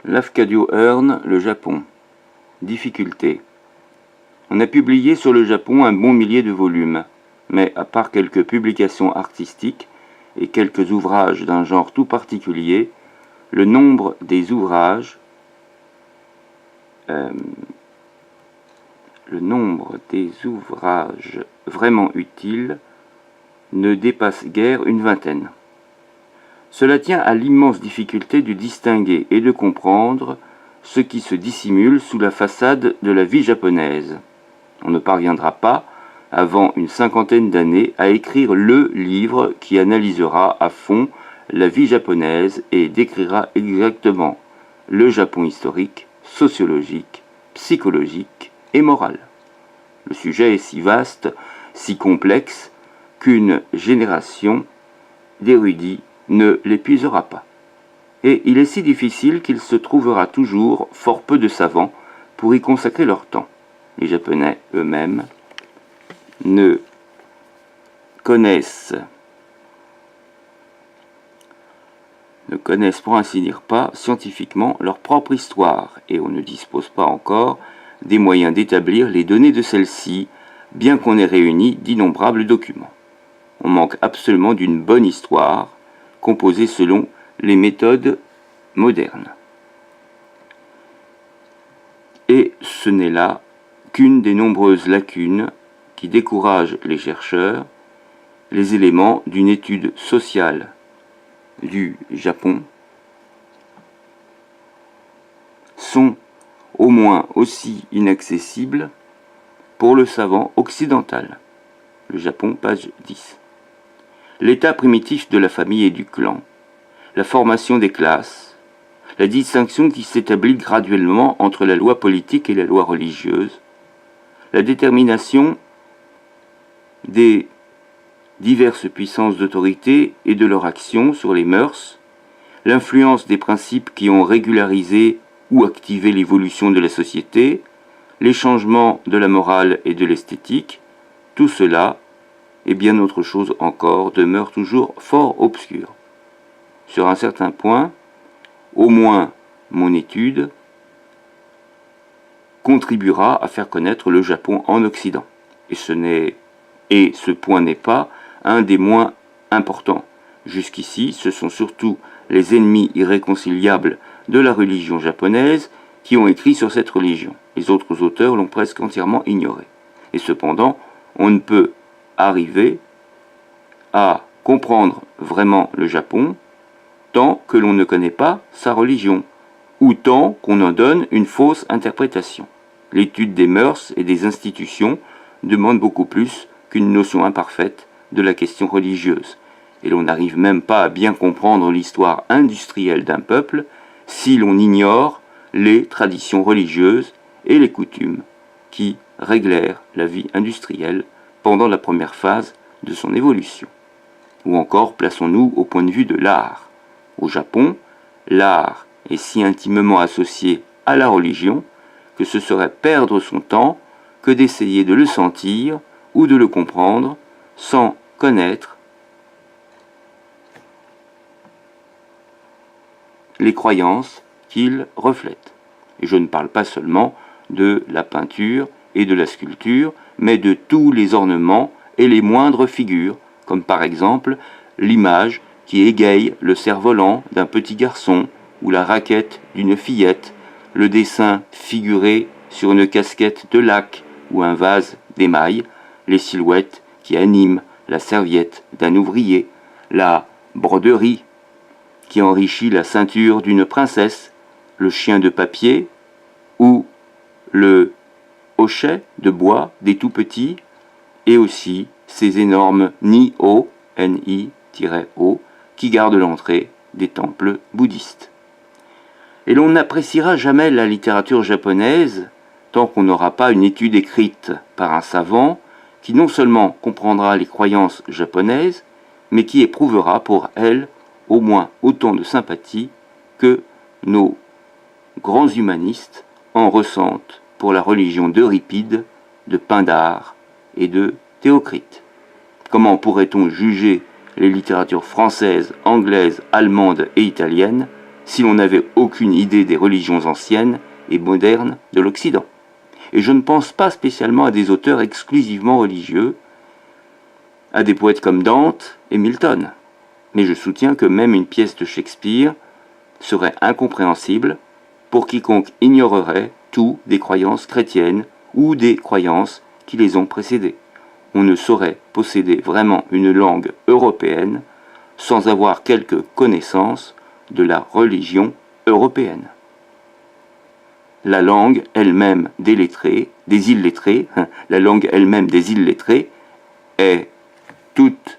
Lafcadio Hearn, le Japon. Difficulté. On a publié sur le Japon un bon millier de volumes, mais à part quelques publications artistiques et quelques ouvrages d'un genre tout particulier, le nombre des ouvrages vraiment utiles ne dépasse guère une vingtaine. Cela tient à l'immense difficulté de distinguer et de comprendre ce qui se dissimule sous la façade de la vie japonaise. On ne parviendra pas, avant une cinquantaine d'années, à écrire le livre qui analysera à fond la vie japonaise et décrira exactement le Japon historique, sociologique, psychologique et moral. Le sujet est si vaste, si complexe, qu'une génération d'érudits ne l'épuisera pas. Et il est si difficile qu'il se trouvera toujours fort peu de savants pour y consacrer leur temps. Les Japonais eux-mêmes ne connaissent pour ainsi dire pas scientifiquement leur propre histoire, et on ne dispose pas encore des moyens d'établir les données de celle-ci, bien qu'on ait réuni d'innombrables documents. On manque absolument d'une bonne histoire, composée selon les méthodes modernes. Et ce n'est là qu'une des nombreuses lacunes qui découragent les chercheurs. Les éléments d'une étude sociale du Japon sont au moins aussi inaccessibles pour le savant occidental. Le Japon, page 10. L'état primitif de la famille et du clan, la formation des classes, la distinction qui s'établit graduellement entre la loi politique et la loi religieuse, la détermination des diverses puissances d'autorité et de leur action sur les mœurs, l'influence des principes qui ont régularisé ou activé l'évolution de la société, les changements de la morale et de l'esthétique, tout cela et bien autre chose encore demeure toujours fort obscur. Sur un certain point, au moins mon étude contribuera à faire connaître le Japon en Occident. Et ce point n'est pas un des moins importants. Jusqu'ici, ce sont surtout les ennemis irréconciliables de la religion japonaise qui ont écrit sur cette religion. Les autres auteurs l'ont presque entièrement ignoré. Et cependant, on ne peut arriver à comprendre vraiment le Japon tant que l'on ne connaît pas sa religion, ou tant qu'on en donne une fausse interprétation. L'étude des mœurs et des institutions demande beaucoup plus qu'une notion imparfaite de la question religieuse, et l'on n'arrive même pas à bien comprendre l'histoire industrielle d'un peuple si l'on ignore les traditions religieuses et les coutumes qui réglèrent la vie industrielle pendant la première phase de son évolution. Ou encore, plaçons-nous au point de vue de l'art. Au Japon, l'art est si intimement associé à la religion que ce serait perdre son temps que d'essayer de le sentir ou de le comprendre sans connaître les croyances qu'il reflète. Et je ne parle pas seulement de la peinture et de la sculpture, mais de tous les ornements et les moindres figures, comme par exemple l'image qui égaye le cerf-volant d'un petit garçon ou la raquette d'une fillette, le dessin figuré sur une casquette de laque ou un vase d'émail, les silhouettes qui animent la serviette d'un ouvrier, la broderie qui enrichit la ceinture d'une princesse, le chien de papier ou le hochet de bois des tout-petits, et aussi ces énormes ni-o, N-I-O, qui gardent l'entrée des temples bouddhistes. Et l'on n'appréciera jamais la littérature japonaise tant qu'on n'aura pas une étude écrite par un savant qui non seulement comprendra les croyances japonaises, mais qui éprouvera pour elle au moins autant de sympathie que nos grands humanistes en ressentent pour la religion d'Euripide, de Pindare et de Théocrite. Comment pourrait-on juger les littératures françaises, anglaises, allemandes et italiennes si l'on n'avait aucune idée des religions anciennes et modernes de l'Occident. Et je ne pense pas spécialement à des auteurs exclusivement religieux, à des poètes comme Dante et Milton. Mais je soutiens que même une pièce de Shakespeare serait incompréhensible pour quiconque ignorerait tout des croyances chrétiennes ou des croyances qui les ont précédées. On ne saurait posséder vraiment une langue européenne sans avoir quelque connaissance de la religion européenne. La langue elle-même des illettrés, la langue elle-même des illettrés est toute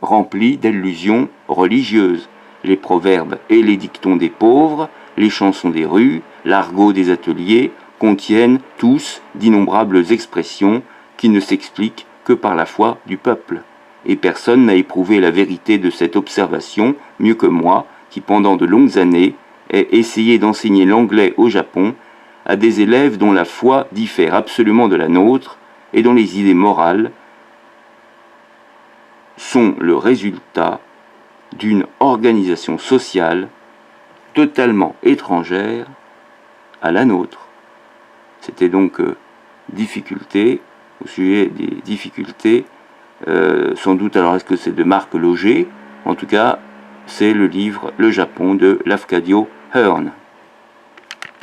remplie d'allusions religieuses. Les proverbes et les dictons des pauvres, les chansons des rues, l'argot des ateliers contiennent tous d'innombrables expressions qui ne s'expliquent que par la foi du peuple. Et personne n'a éprouvé la vérité de cette observation mieux que moi, qui pendant de longues années ai essayé d'enseigner l'anglais au Japon à des élèves dont la foi diffère absolument de la nôtre et dont les idées morales sont le résultat d'une organisation sociale totalement étrangère à la nôtre. C'était donc difficulté, au sujet des difficultés, sans doute alors est-ce que c'est de Marc Lauger, en tout cas c'est le livre Le Japon de Lafcadio Hearn.